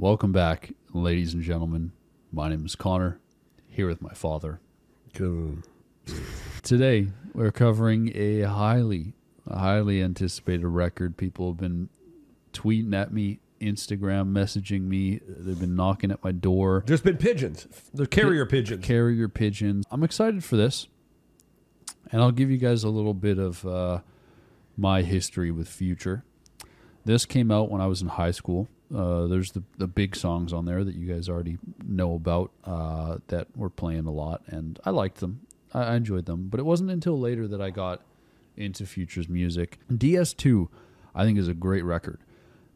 Welcome back, ladies and gentlemen. My name is Connor, here with my father. Good. Today, we're covering a highly anticipated record. People have been tweeting at me, Instagram messaging me. They've been knocking at my door. There's been pigeons. The carrier pigeons. Carrier pigeons. I'm excited for this. And I'll give you guys a little bit of my history with Future. This came out when I was in high school. There's the big songs on there that you guys already know about that were playing a lot, and I liked them. I enjoyed them, but it wasn't until later that I got into Future's music. DS2, I think, is a great record,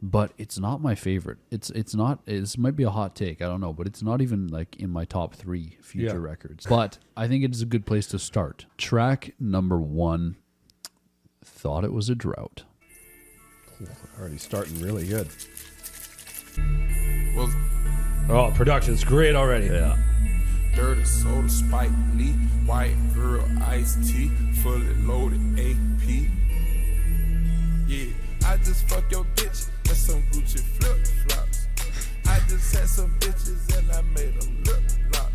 but it's not my favorite. It's not. This might be a hot take, I don't know, but it's not even like in my top 3 Future records. But I think it is a good place to start. Track number 1, Thought It Was a Drought. Already starting really good. Oh, production's great already. Yeah. Dirty soda, Sprite, neat, white girl, iced tea, fully loaded AP. Yeah, I just fuck your bitch, that's some Gucci flip flops. I just had some bitches and I made them look lock.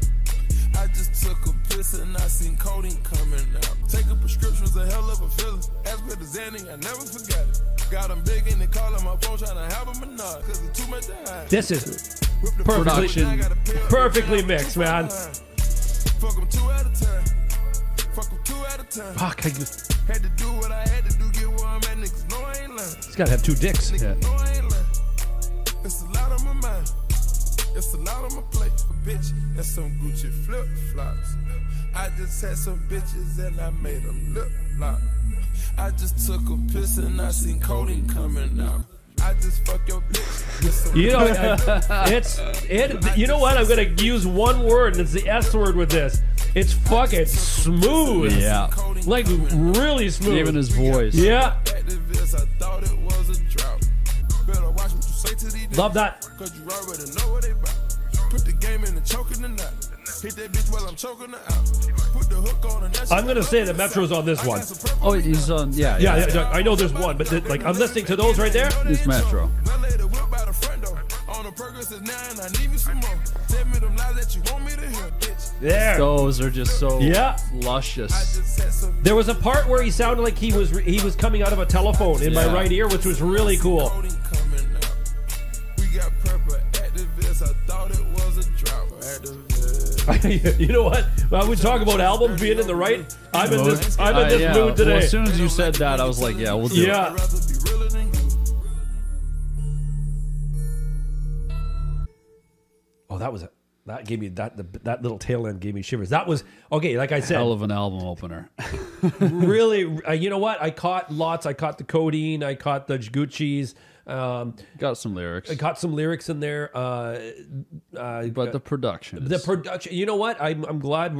I just took a piss and I seen codeine coming out. Taking prescriptions a hell of a feeling. As with the Xanny, I never forgot it. Got them big and they calling my phone trying to have them or not. Cause it's too much to hide. This is perfectly mixed, man. Fuck them 2 at a time. Fuck them 2 at a time. Fuck, had to do what I had to do, get where I'm at. Niggas know I ain't lying. He's gotta have 2 dicks. Niggas know I ain't lying. It's a lot on my mind. It's a lot on my plate. Bitch, that's some Gucci flip flops. I just had some bitches and I made them lip lock. I just took a piss and I seen codeine coming out. I just fuck your bitch. You know, you know what? I'm gonna use one word, and it's the S word with this. It's fucking smooth. Yeah, like really smooth. Even his voice. Yeah. Love that. Put the game in the choking the nut. Hit that bitch while I'm choking her out. Put the hook on and I'm gonna say that Metro's on this one. Oh, he's on. Yeah. I know there's one, but like I'm listening to those right there. It's Metro. There. Those are just so luscious. There was a part where he sounded like he was coming out of a telephone in my right ear, which was really cool. You know what? When we talk about albums being in the right, I'm in this mood today. Well, as soon as you said that, I was like, yeah, we'll do it. Oh, that gave me that little tail end gave me shivers. That was okay. Like I said, hell of an album opener. Really, you know what? I caught lots. I caught the codeine. I caught the Gucci's. Got some lyrics. I got some lyrics in there. But the production. You know what? I'm glad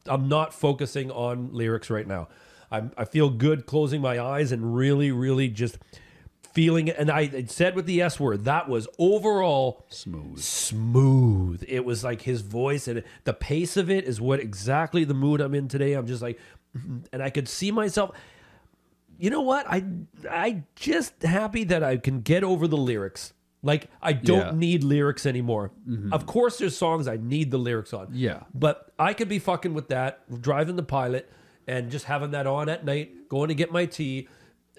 I'm not focusing on lyrics right now. I feel good closing my eyes and really, really just feeling it. And I said with the S word, that was overall smooth. It was like his voice and the pace of it is what exactly the mood I'm in today. I'm just like, and I could see myself. You know what? I just happy that I can get over the lyrics. Like, I don't need lyrics anymore. Mm-hmm. Of course, there's songs I need the lyrics on. Yeah. But I could be fucking with that, driving the Pilot, and just having that on at night, going to get my tea,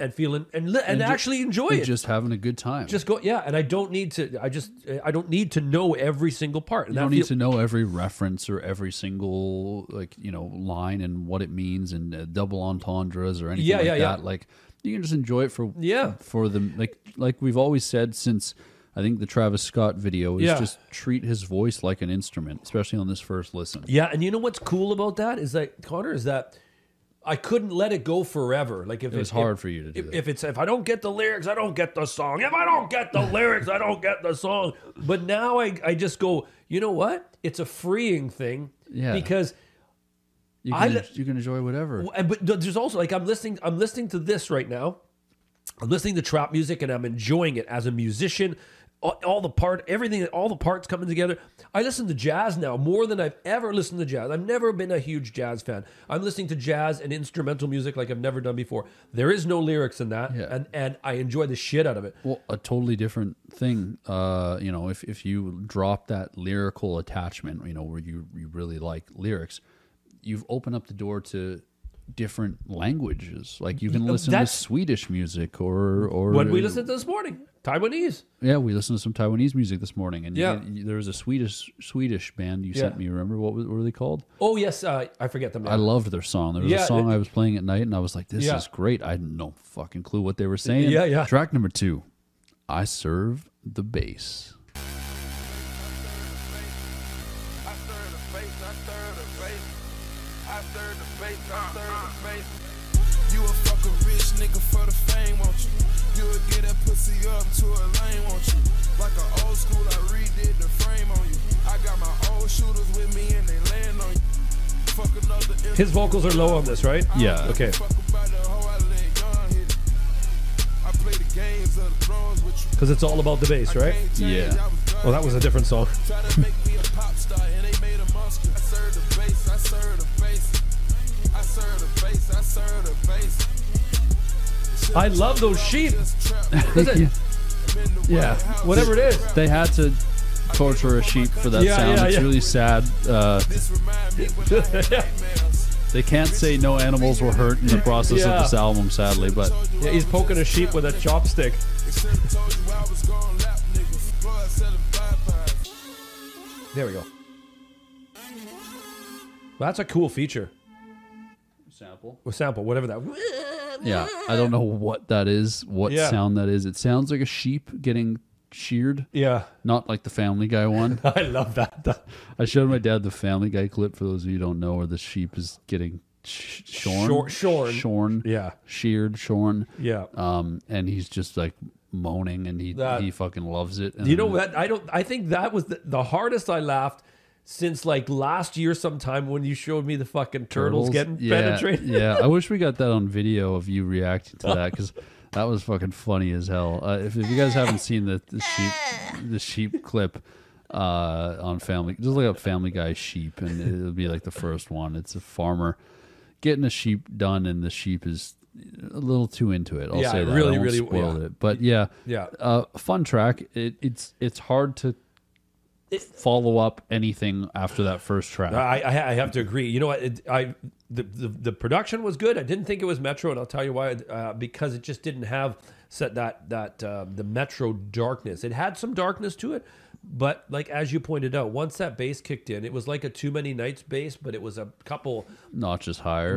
and feeling and actually enjoy it. Just having a good time. Just go, yeah. And I don't need to. I don't need to know every single part. And you don't need to know every reference or every single line and what it means and double entendres or anything like that. Like you can just enjoy it for the like we've always said since I think the Travis Scott video is just treat his voice like an instrument, especially on this first listen. Yeah, and you know what's cool about that is that Connor is that. I couldn't let it go forever. Like if it was hard for you to do that. If I don't get the lyrics, I don't get the song. If I don't get the lyrics, I don't get the song. But now I just go, you know what? It's a freeing thing. Yeah. Because you can enjoy whatever. But there's also like I'm listening to this right now. I'm listening to trap music and I'm enjoying it as a musician. all the part, everything, all the parts coming together. I listen to jazz now more than I've ever listened to jazz. I've never been a huge jazz fan. I'm listening to jazz and instrumental music like I've never done before. There is no lyrics in that, and I enjoy the shit out of it. Well, a totally different thing. You know, if you drop that lyrical attachment, you know, where you really like lyrics, you've opened up the door to different languages. Like you can listen to Swedish music or what we listened to this morning, Taiwanese. Yeah, we listened to some Taiwanese music this morning, and there was a Swedish band you sent me. Remember what were they called? Oh yes, I forget them. I loved their song. There was a song I was playing at night, and I was like, "This is great." I had no fucking clue what they were saying. Yeah. Track number 2, I Serve the Bass. You a fucking rich nigga for the fame, won't you? You'll get that pussy up to a lane, won't you? Like an old school, I redid the frame on you. I got my old shooters with me and they land on you. Fuck another. His vocals are low on this, right? Yeah. Okay. Because it's all about the bass, right? Yeah. Oh, that was a different song. I love those sheep. Yeah, whatever it is. They had to torture a sheep for that sound. It's really sad. They can't say no animals were hurt in the process of this album, sadly. But he's poking a sheep with a chopstick. There we go. That's a cool feature. Sample, whatever that. Yeah, I don't know what that is, what sound that is. It sounds like a sheep getting sheared. Yeah. Not like the Family Guy one. I love that. I showed my dad the Family Guy clip, for those of you who don't know, where the sheep is getting shorn. Yeah. Sheared, shorn. Yeah. And he's just like moaning, and he fucking loves it. And you know what? I think that was the hardest I laughed since like last year sometime when you showed me the fucking turtles getting penetrated. Yeah, I wish we got that on video of you reacting to that, because that was fucking funny as hell. If you guys haven't seen the sheep clip on Family, just look up Family Guy sheep, and it'll be like the first one. It's a farmer getting a sheep done, and the sheep is a little too into it. I'll say that. Really, I won't really spoil it. But fun track. It's hard to follow up anything after that first track. I have to agree. You know what? The production was good. I didn't think it was Metro, and I'll tell you why. Because it just didn't have the Metro darkness. It had some darkness to it, but like as you pointed out, once that bass kicked in, it was like a Too Many Nights bass, but it was a couple notches higher.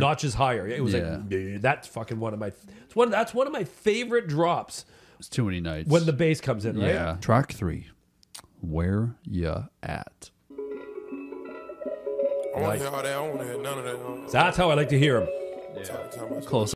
It was like that's fucking one of my. That's one of my favorite drops. It's Too Many Nights when the bass comes in. Right? Yeah. Track 3. Where Ya At? I want to hear all that. I want to hear none of that. That's how I like to hear him. Yeah. Close.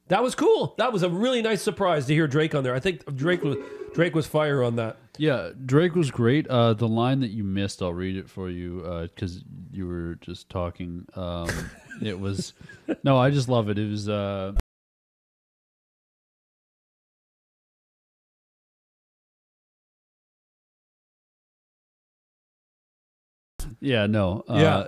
That was cool. That was a really nice surprise to hear Drake on there. I think Drake was fire on that. Yeah, Drake was great. The line that you missed, I'll read it for you because you were just talking. It was no, I just love it. It was. Yeah, no.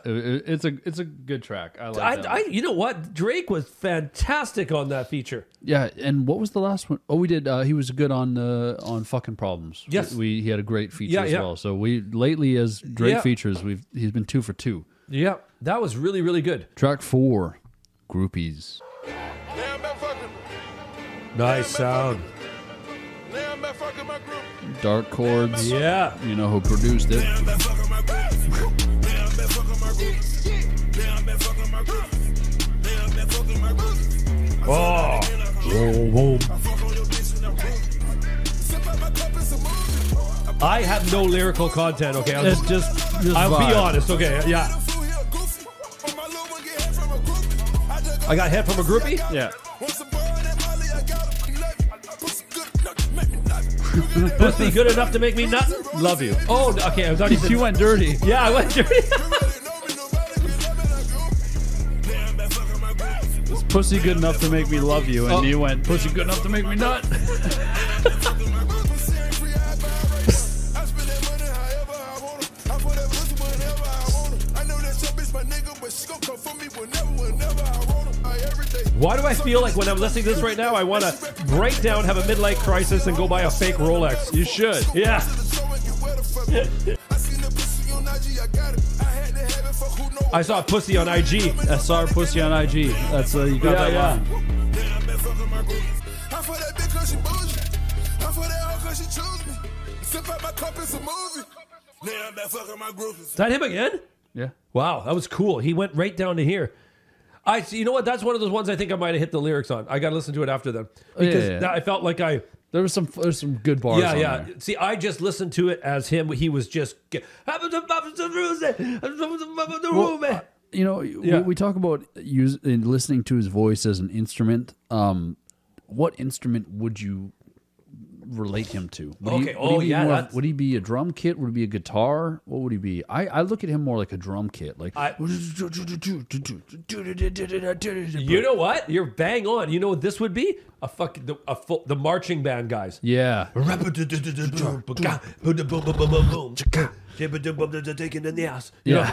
It's a good track. I like that. You know what? Drake was fantastic on that feature. Yeah, and what was the last one? Oh, we did. He was good on fucking Problems. Yes, he had a great feature as well. So we lately as Drake features, he's been 2 for 2. Yeah, that was really really good. Track 4, Groupies. Nice sound. Dark chords. Yeah, you know who produced it. Oh. Whoa. I have no lyrical content. Okay, I'll be honest. Okay, yeah. I got head from a groupie. Yeah. Pussy good enough to make me nut. Love you. Oh, okay. I thought you went dirty. Yeah, I went dirty. It's pussy good enough to make me love you, and you went pussy good enough to make me nut. Why do I feel like when I'm listening to this right now, I want to break down, have a midlife crisis, and go buy a fake Rolex? You should. Yeah. I saw a pussy on IG. I saw a pussy on IG. That's you got that line. Is that him again? Yeah. Wow, that was cool. He went right down to here. You know what? That's one of those ones I think I might have hit the lyrics on. I got to listen to it after them because I felt like there's some good bars. Yeah, on yeah. there. See, I just listened to it as him. He was just. We talk about listening to his voice as an instrument. What instrument would you relate him to? Would he be a drum kit? Would he be a guitar? What would he be? I look at him more like a drum kit. Like you know what? You're bang on. You know what this would be? The marching band guys. Yeah. Taking in the ass. Yeah.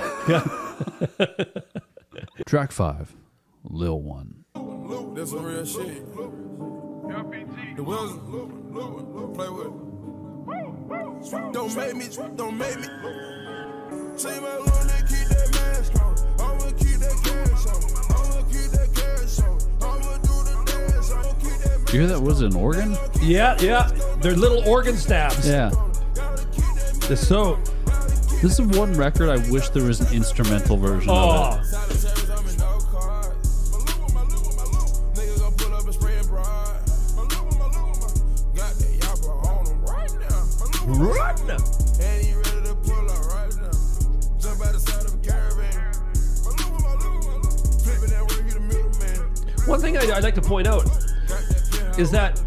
Track 5, Lil One. That's some real shit. The wheels, play with it. Don't make me. Say my Lord, keep that mask on. I'ma keep that cash on. I'ma do the dance. I'ma keep that mask. You hear that? Was it an organ? Yeah. They're little organ stabs. Yeah. This is one record I wish there was an instrumental version of it. Run! One thing I'd like to point out is that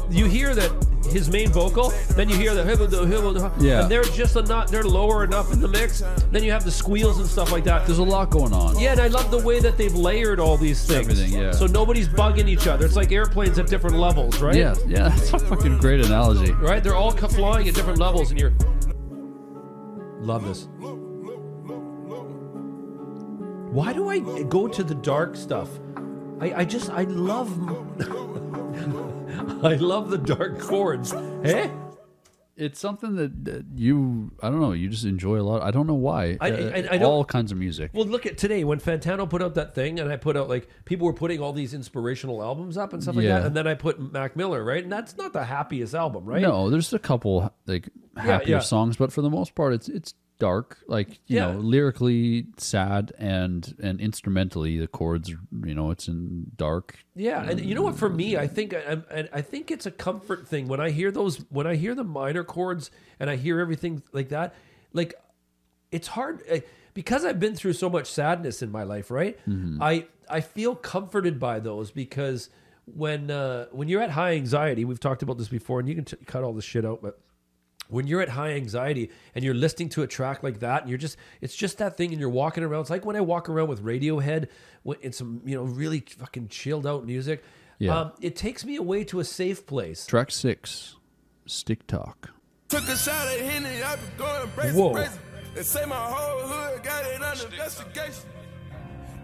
you hear that his main vocal, then you hear the and they're just they're lower enough in the mix. Then you have the squeals and stuff like that. There's a lot going on. Yeah, and I love the way that they've layered all these things. Everything, yeah. So nobody's bugging each other. It's like airplanes at different levels, right? Yeah, that's a fucking great analogy. Right? They're all flying at different levels, and you're love this. Why do I go to the dark stuff? I love I love the dark chords. Hey? It's something that I don't know, you just enjoy a lot. I don't know why. I all kinds of music. Well, look at today when Fantano put out that thing, and I put out people were putting all these inspirational albums up and stuff like that, and then I put Mac Miller, right? And that's not the happiest album, right? No, there's a couple happier songs, but for the most part, it's dark, lyrically sad and instrumentally the chords, it's in dark. Yeah, and you know what? For me, I think it's a comfort thing when I hear the minor chords and I hear everything like that. Like, it's hard. because I've been through so much sadness in my life, right? I feel comforted by those because when you're at high anxiety, we've talked about this before, and you can cut all this shit out, but when you're at high anxiety and you're listening to a track like that, and it's just that thing, and you're walking around. It's like when I walk around with Radiohead in some, really fucking chilled out music. Yeah. It takes me away to a safe place. Track 6, Stick Talk. Took a shot at Henny, I been going crazy. Whoa. They say my whole hood got it under investigation.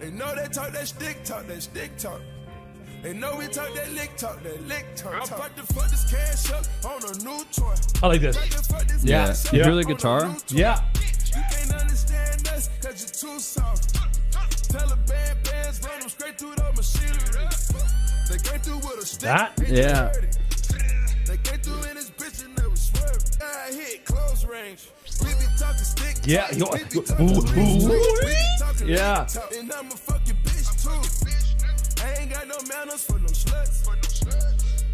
They know they talk that stick talk, that stick talk. They know we talk that lick talk, that lick talk. I'm about to fuck this cash up on a new toy. I like this. Yeah. You hear the guitar? Yeah. You can't understand us cause you're too soft. Taliban bands run them straight through the machinery. They came through with a stick. That? Yeah. They came through in this bitch and they was swerving. I hit close range. We be talking stick. Yeah. We be talking Yeah. lick talk. And I'm a fucking bitch too. I ain't got no manners for no sluts.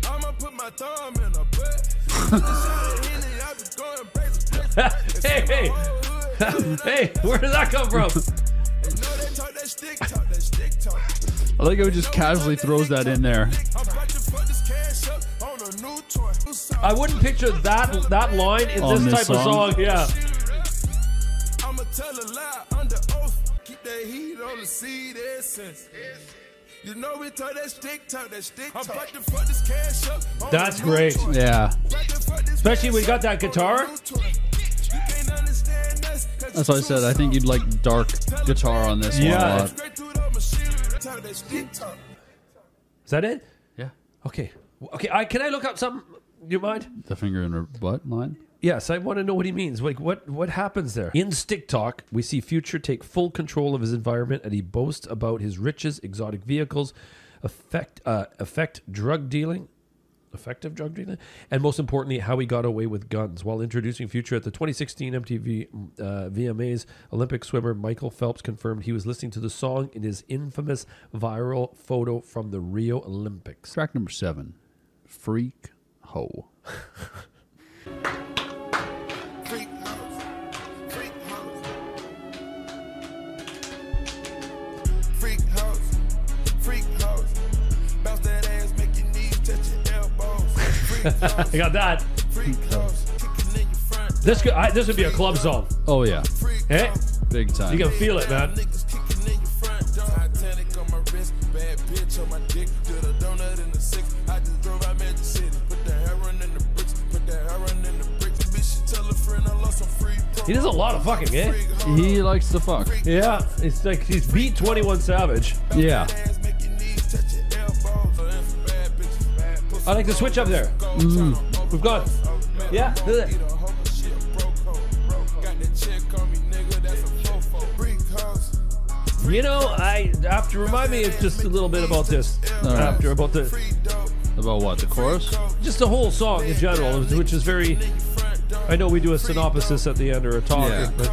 I'ma put my thumb in a butt. I be going crazy. Hey, where did that come from? They know they talk that stick talk, that stick talk. I like how he just casually throws that in there. I'm about to fuck this cash up on a new toy. I wouldn't picture that line in On this this type of song. Yeah. I'ma tell a lie under oath. Keep that heat on the seed essence. You know we talk that stick talk, that stick talk. I'm about to fuck this cash up on That's a new great. toy. Yeah. Especially when you got that guitar. That's why I said I think you'd like dark guitar on this one a lot. Is that it? Yeah. Okay. Can I look up something? Do you mind? The finger in her butt line? Yes, I want to know what he means. Like, what happens there? In Stick Talk, we see Future take full control of his environment, and he boasts about his riches, exotic vehicles, effective drug dealing, and most importantly, how he got away with guns. While introducing Future at the 2016 MTV VMAs, Olympic swimmer Michael Phelps confirmed he was listening to the song in his infamous viral photo from the Rio Olympics. Track number 7, Freak Ho. Freak house, freak house, freak house, freak house. Bounce that ass, make your knees touch your elbows. Freak house, I got that. freak house, kicking in your front. This would be a club song. Oh, yeah. Eh? Big time. You can feel it, man. Niggas kicking in your front. Titanic on my wrist, bad bitch on my dick. Did a donut in the 6. I just drove out Magic City. Put the heroin in the bricks. Put the heroin in the bricks. Bitch, she tell a friend I lost some free. He does a lot of fucking, eh? He likes to fuck. Yeah, it's like he's beat 21 Savage. Yeah. I like to switch up there. We've got, yeah. Do that. You know, I have to remind me just a little bit about this. right. About the About what? The chorus? just the whole song in general, which is very. I know we do a synopsis at the end or a talk, Yeah. but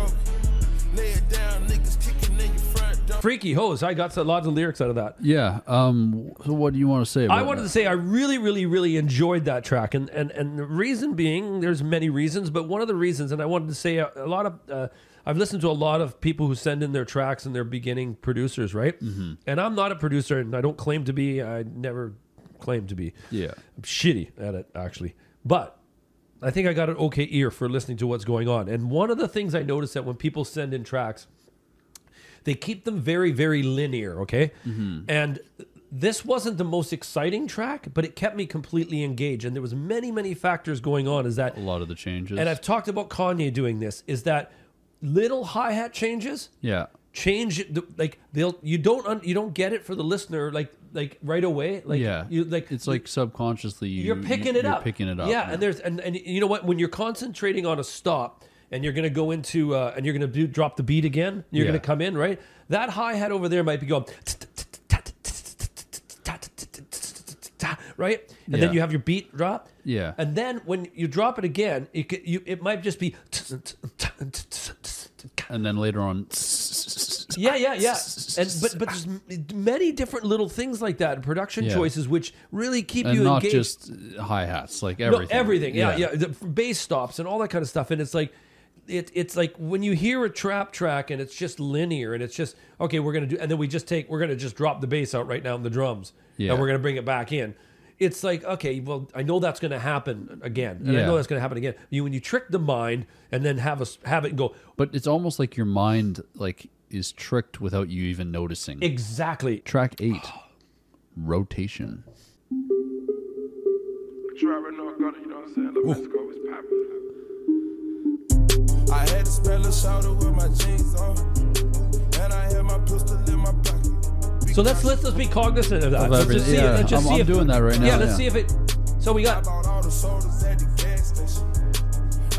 Freaky Hose. I got a lot of lyrics out of that. Yeah. So what do you want to say about I wanted to say I really, really, really enjoyed that track, and the reason being, there's many reasons, but one of the reasons, and I wanted to say a lot of, I've listened to a lot of people who send in their tracks and they're beginning producers, right? Mm-hmm. And I'm not a producer, and I don't claim to be. I never claimed to be. Yeah. I'm shitty at it, actually, but I think I got an okay ear for listening to what's going on. And one of the things I noticed that when people send in tracks, they keep them very, very linear, okay? Mm-hmm. And this wasn't the most exciting track, but it kept me completely engaged. And there was many, many factors going on. Is that A lot of the changes. and I've talked about Kanye doing this, is that little hi-hat changes Yeah. change you don't get it for the listener like right away. Like Yeah. you like It's like subconsciously you're picking it up. Picking it up. Yeah, and there's and you know what, when you're concentrating on a stop and you're going to go into and you're going to drop the beat again, you're Yeah. going to come in, right? That hi-hat over there might be going right? And then Yeah. you have your beat drop. Yeah. And then when you drop it again, it might just be And then later on, yeah. And but there's many different little things like that, production Yeah. choices, which really keep and you not engaged. just hi-hats, like everything. No, everything. Yeah. The bass stops and all that kind of stuff. And it's like, it's like when you hear a trap track and it's just linear and it's just okay, we're gonna do, and then we're gonna just drop the bass out right now in the drums, and we're gonna bring it back in. It's like, okay, well, I know that's gonna happen again, and I know that's gonna happen again. When you trick the mind and then have it go, but it's almost like your mind is tricked without you even noticing. Exactly. Track 8, Rotation. I had to spell a shoulder with my jeans on, and I had my pistol in my pocket. So let's be cognizant of that. Let's just see I'm doing that right now. Yeah, let's see if it. So we got. I bought all the sodas at the gas station.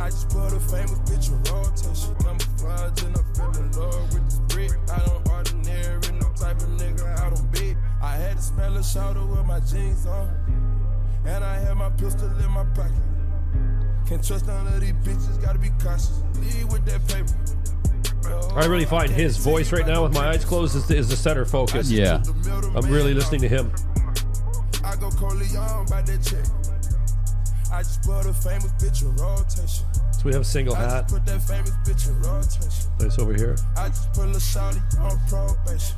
I just put a famous bitch in rotation. I'm flying and I'm feeling love with this brick. I don't ordinary, no type of nigga out on bed. I had to smell a shoulder with my jeans on, and I had my pistol in my pocket. Can't trust none of these bitches, gotta be cautious. Leave with that paper. I really find his voice right now with my eyes closed is the center focus. Yeah. I'm really listening to him. I go Corleone by that check. I just put a famous bitch in rotation. So we have a single hat. Put that famous bitch in rotation. Nice over here. I just put a shawty on probation.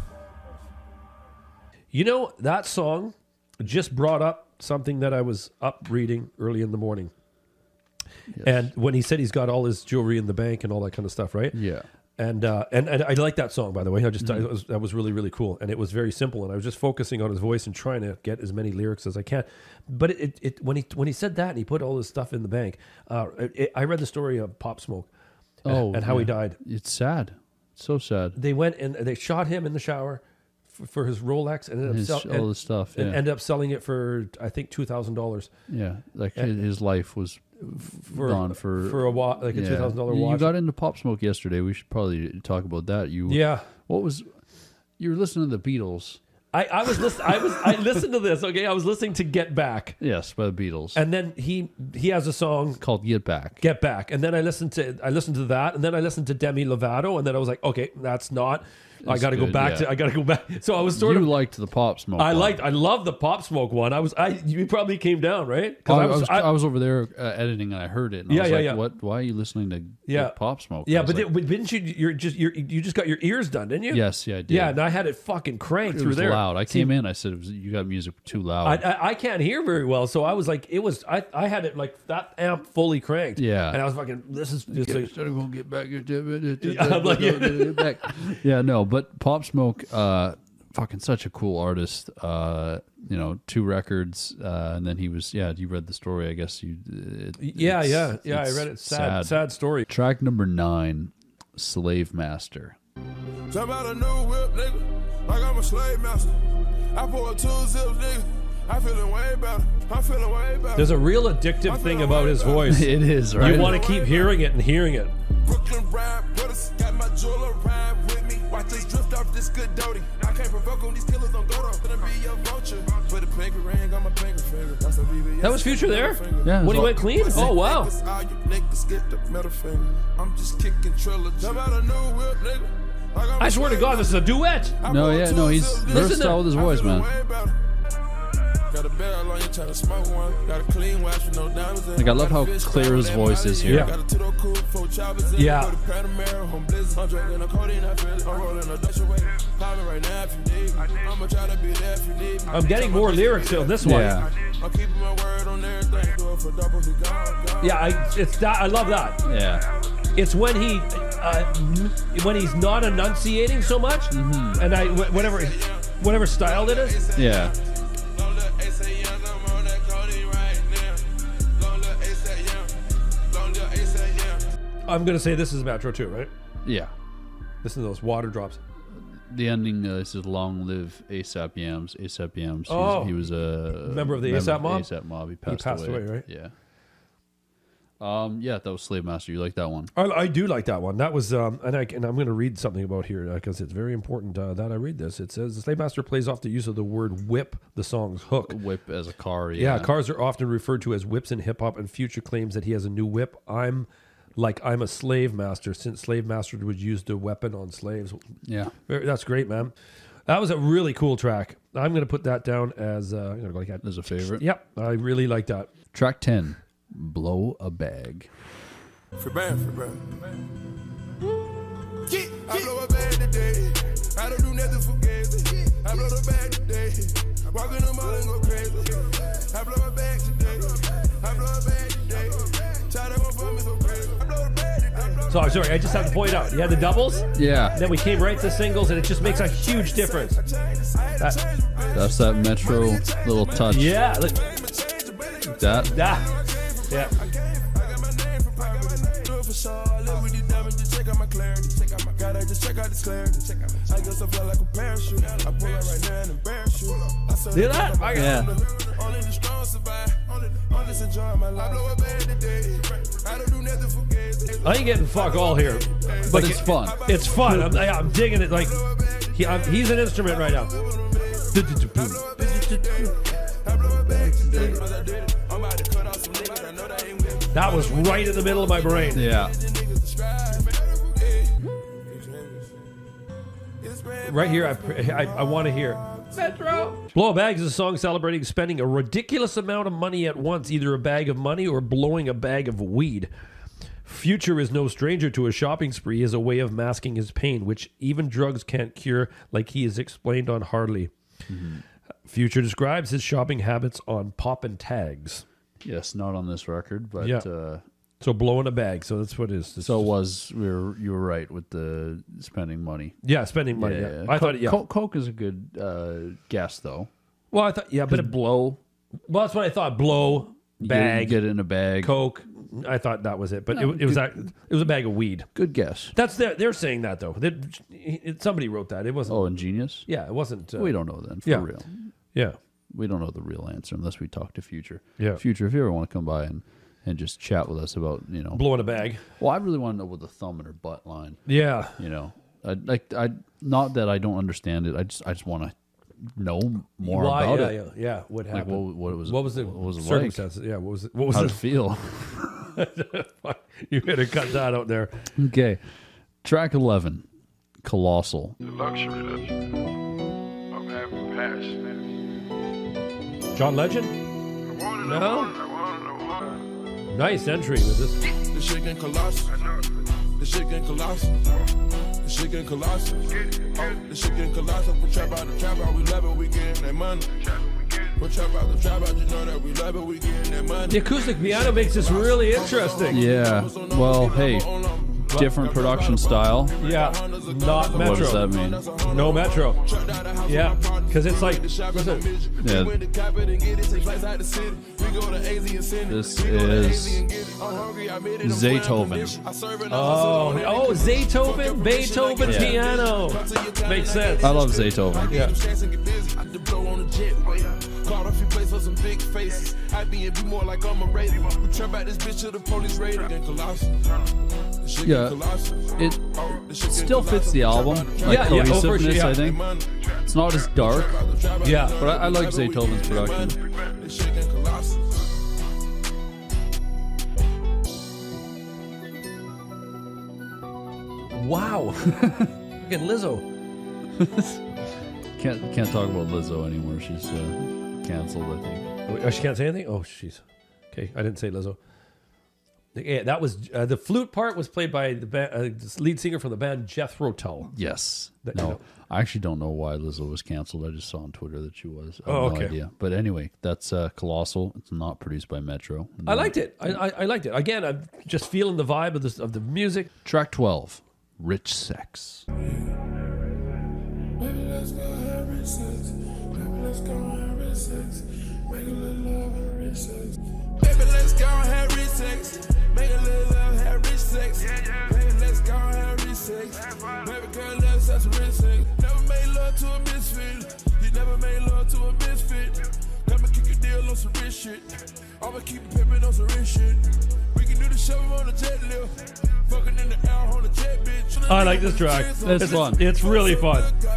You know, that song just brought up something that I was up reading early in the morning. Yes. And when he said he's got all his jewelry in the bank and all that kind of stuff, right? Yeah. And I like that song, by the way. That was really, really cool. And it was very simple. And I was just focusing on his voice and trying to get as many lyrics as I can. But when he said that and he put all his stuff in the bank, I read the story of Pop Smoke and how he died. It's sad. It's so sad. They went and they shot him in the shower for his Rolex and all the stuff. Yeah. And ended up selling it for, I think, $2,000. Yeah. Like his life was gone for a watch, like a $2,000 watch. You got into Pop Smoke yesterday. We should probably talk about that. You were listening to the Beatles. I listened to this. Okay, I was listening to Get Back. Yes, by the Beatles. And then he has a song called Get Back. Get Back. And then I listened to that, and then I listened to Demi Lovato, and then I was like, okay, that's not. I got to go back. So I was sort of. You liked the Pop Smoke. I love the Pop Smoke one. You probably came down, right? I was over there editing and I heard it. And I was like, what? Why are you listening to Pop Smoke? Yeah, but didn't you? You just got your ears done, didn't you? Yes, yeah, I did. Yeah, and I had it fucking cranked through there. Loud. I came in. I said, you got music too loud. I can't hear very well, so I was like, I had it like that amp fully cranked. Yeah, and I was fucking. This is just like. I'm gonna get back. Yeah, no, but Pop Smoke. Fucking such a cool artist. 2 records, and then he was. Yeah, you read the story. I guess you. I read it. Sad story. Track number 9, Slave Master. Jump out a new whip, nigga, like I'm a slave master. I pull 2 zips, nigga. I'm feeling way better. There's a real addictive thing about his voice. It is, right? You want to keep hearing it and hearing it. Brooklyn ride with us, got my jeweler ride with me. Watch us drift off this good doty. I can't provoke them, these killers don't go though. Gonna be your vulture. Put a pinky ring on my pinky finger. That's a BBS. That was Future there? Yeah. When he went clean? Oh, wow. I'm just kicking Triller. Jump out a new whip, nigga. I swear to God, this is a duet. No, he's versatile with his voice, man. Got a barrel on you, try to smoke one. Got a clean watch with no diamonds. Like, I love how clear his voice is here. Yeah. I'm getting more lyrics on this one. Yeah. Yeah, I love that. Yeah. It's when he's not enunciating so much, and whatever style it is. Yeah. I'm going to say this is Metro too, right? Yeah. Listen to those water drops. The ending, this is Long Live A$AP Yams. A$AP Yams. Oh. He was a member of the A$AP Mob? A$AP Mob. He passed away, right? Yeah. That was Slave Master. You like that one? I do like that one. That was, and I'm going to read something about here because it's very important that I read this. It says, the Slave Master plays off the use of the word whip, the song's hook. Whip as a car, Yeah, cars are often referred to as whips in hip-hop, and Future claims that he has a new whip. I'm a slave master, since slave master was used a weapon on slaves. Yeah. That's great, man. That was a really cool track. I'm going to put that down as as a favorite. Yep, I really like that. Track 10, Blow a Bag. Freebandz. I blow a bag today. I don't do nothing for gays. I blow the bag today. Walk in the mall and go crazy. I blow a bag today. I blow a bag today. Try to go for me so crazy. I blow the bag today. So, sorry, I just have to point out. You had the doubles. Yeah. Then we came right to singles, and it just makes a huge difference. That's that Metro little touch. Yeah. Look. That. Yeah. See that? Yeah. I ain't getting fuck all here, But it's fun. It's fun. I'm digging it. Like he's an instrument right now. That was right in the middle of my brain. Yeah. Right here, I want to hear Metro. Blow a Bag is a song celebrating spending a ridiculous amount of money at once, either a bag of money or blowing a bag of weed. Future is no stranger to a shopping spree as a way of masking his pain, which even drugs can't cure, like he has explained on Hardly. Mm-hmm. Future describes his shopping habits on Pop and Tags. Yes, not on this record, but Yeah. So blowing a bag, so that's what it is. so you were right with the spending money. Yeah, spending money. Yeah. I thought, yeah. Coke is a good guess, though. Well, I thought, yeah, but blow. Well, that's what I thought. Blow, bag, get it in a bag. Coke. I thought that was it, but No, it was a bag of weed. Good guess. That's they're saying that though. Somebody wrote that. It wasn't. Oh, ingenious. Yeah, it wasn't. We don't know then. For yeah. real. Yeah. We don't know the real answer unless we talk to Future. Yeah. Future, if you ever want to come by and just chat with us about, blowing a bag. Well, I really want to know what the thumb and her butt line. Yeah. I not that I don't understand it. I just want to know more about it. Yeah. What happened? Like what was the circumstances? Like? Yeah. What was it? What was How it? to feel? You better cut that out there. Okay. Track 11, Colossal. The luxury of having passion. John Legend? No. Nice entry with this. The shit getting colossal. The shit getting colossal. The shit getting colossal. The shit getting colossal. We trap out the trap out. We love it. We getting that money. We trap out the trap out. You know that we love it. We getting that money. The acoustic piano makes this really interesting. Yeah. Well, hey, different production style. Yeah. Not Metro. What does that mean? No Metro. Yeah. Because it's like, listen. Yeah. This is Zaytoven. Oh, Zaytoven, Beethoven Yeah. piano. Makes sense. I love Zaytoven. Yeah. Caught a few plays for some big faces. I be more like I'm a rated. We trap out this bitch to the police rated. Yeah, it still fits the album. Like Yeah, yeah, oh, for cohesiveness, sure, yeah. I think. It's not as dark, Yeah. but I like Zaytoven's production. Wow. Fucking Lizzo. Can't talk about Lizzo anymore. She's canceled, I think. Oh, she can't say anything? Oh, jeez. Okay, I didn't say Lizzo. Yeah, that was the flute part was played by the lead singer from the band Jethro Tull. Yes. That- No, I actually don't know why Lizzo was canceled. I just saw on Twitter that she was. I have Oh, no okay. idea. But anyway, that's Colossal. It's not produced by Metro. I liked it. I liked it. Again, I'm just feeling the vibe of the music. Track 12, Rich Sex. Baby, let's go have rich sex. Baby, let's go have rich sex. Make a little love, have rich sex. Baby, let's go have rich sex. Make a little love, have rich sex. Baby, let's go have rich sex. Baby, girl, let's have some rich sex. Never made love to a misfit. You never made love to a misfit. Come and kick your deal on some rich shit. I'ma keep pimping on some rich shit. We can do the show on the jet lift. Fucking in the air on the jet, bitch. I like this track. It's fun. It's really fun. Do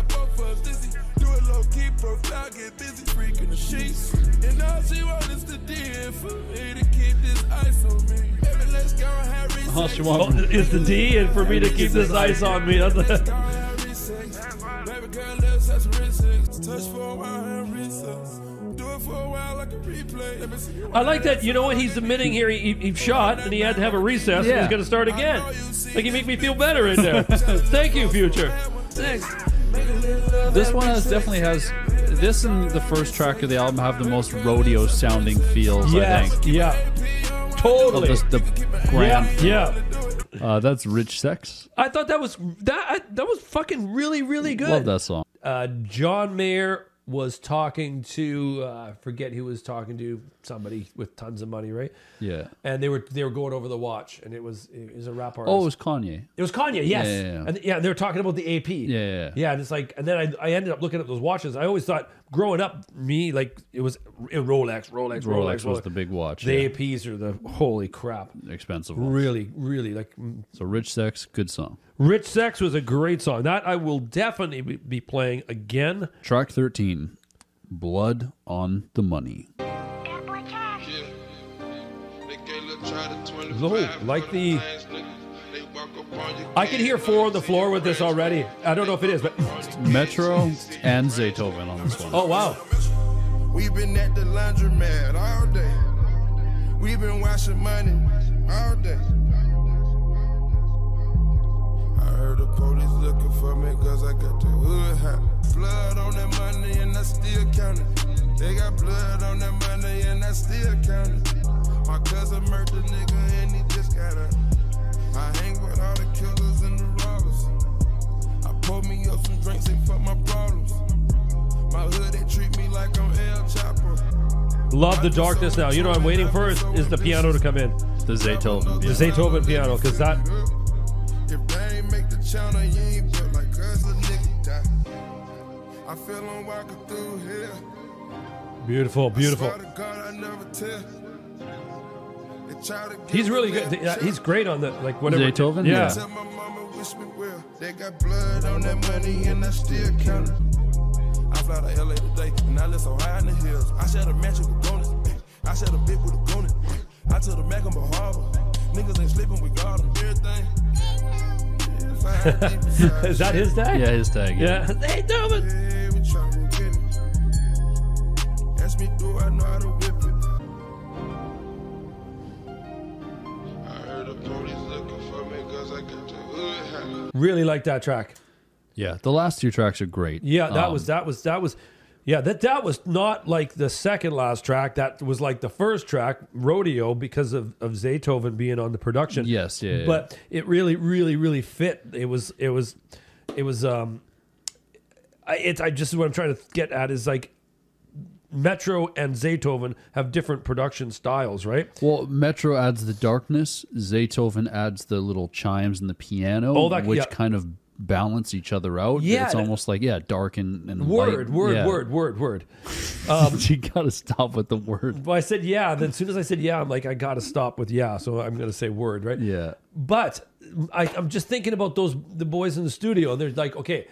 it low key, profile, get busy freaking the sheets. And all she wants is the DM for me to keep this ice on me. Baby, let's go and have rich All she sex. wants- It's the D, and for me to keep this ice on me. That's Let's go and have rich sex. Baby girl, let's have some rich sex. Touch for a while, have rich sex. Do it for a while like a replay. Let me see you I like that. You know what he's admitting here? He shot and he had to have a recess. And Yeah. he's going to start again. Like you make me feel better in there. Thank you, Future. Thanks. This one definitely has. This and the first track of the album have the most rodeo sounding feels. I think. Yeah. Totally. The grand. Yeah. That's Rich Sex. I thought that was fucking really, really good. Love that song. John Mayer was talking to I forget who was talking to, somebody with tons of money, right? Yeah. And they were going over the watch, and it was a rap artist. Oh, it was Kanye. It was Kanye, yes. Yeah. And they were talking about the AP. Yeah. And it's like, and then I ended up looking at those watches. I always thought growing up, like it was Rolex. Rolex was the big watch. The APs are the holy crap. Expensive ones. Really, really like. So Rich Sex, good song. Rich Sex was a great song. That I will definitely be playing again. Track 13, Blood on the Money. Oh, like the. I can hear 4 on the floor with this already. I don't know if it is, but. Metro and Zaytoven on this one. Oh, wow. We've been at the laundromat all day. We've been washing money all day. I heard the police looking for me cause I got the hood hot. Blood on that money and I still count it. They got blood on that money and I still count it. My cousin murdered a nigga and he just got out. I hang with all the killers and the robbers. I pour me up some drinks and fuck my problems. My hood, they treat me like I'm El Chapo. Love the darkness now. You know what I'm waiting for is the piano to come in. The Zaytoven. The Zaytoven piano, because that. If they ain't make the channel, you ain't built like us, a nigga die. I feel I'm walking through here. Beautiful, beautiful. Swear to God, I never tell. They try to He's give really me good. that He's great on the, like, whatever. Zaytoven? Yeah. Tell my mama wish me well. They got blood on that money and I still count it. I fly to LA today and I live so high in the hills. I share a mansion with bonus. I share a bit with a bonus. I tell the Mac I'm a harbor. Niggas ain't sleeping with God and everything. Is that his tag? Yeah, his tag. Yeah. Zaytoven. Hey, we tryna get it. Ask me, do I know how to whip it? I heard the police looking for me cause I got the hood hot. Really like that track. Yeah, the last 2 tracks are great. Yeah, that was yeah, that was not like the second last track. That was like the first track, Rodeo, because of Zaytoven being on the production. Yes, yeah. But it really, really, really fit. It was I just what I'm trying to get at is like Metro and Zaytoven have different production styles, right? Well, Metro adds the darkness. Zaytoven adds the little chimes and the piano, which kind of balance each other out. Yeah, it's almost like dark and word. light. You gotta stop with the word. Well, I said yeah. Then as soon as I said yeah, I'm like I gotta stop with yeah. So I'm gonna say word, right? Yeah. But I'm just thinking about the boys in the studio, and they're like, okay,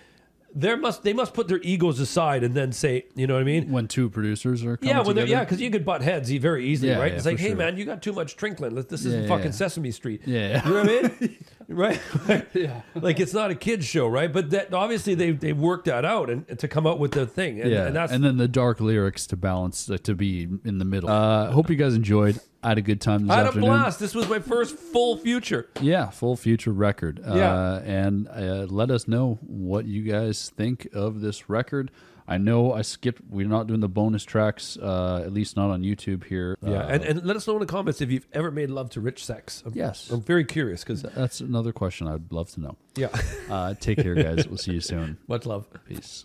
they must put their egos aside and then say, you know what I mean? When 2 producers are coming together. because you could butt heads very easily, right? Yeah, it's like, for hey sure. man, you got too much trinkling. This isn't fucking Sesame Street. Yeah. You know what I mean? Right? Yeah. Like it's not a kid's show, right? But that obviously they worked that out and to come up with the thing. And then the dark lyrics to balance to be in the middle. Hope you guys enjoyed. I had a good time this I had afternoon. a blast. This was my first full Future. Yeah, full Future record. Yeah. And let us know what you guys think of this record. I know I skipped. We're not doing the bonus tracks, at least not on YouTube here. Yeah, and let us know in the comments if you've ever made love to Rich Sex. Yes. I'm very curious because That's another question I'd love to know. yeah. Take care, guys. We'll see you soon. Much love. Peace.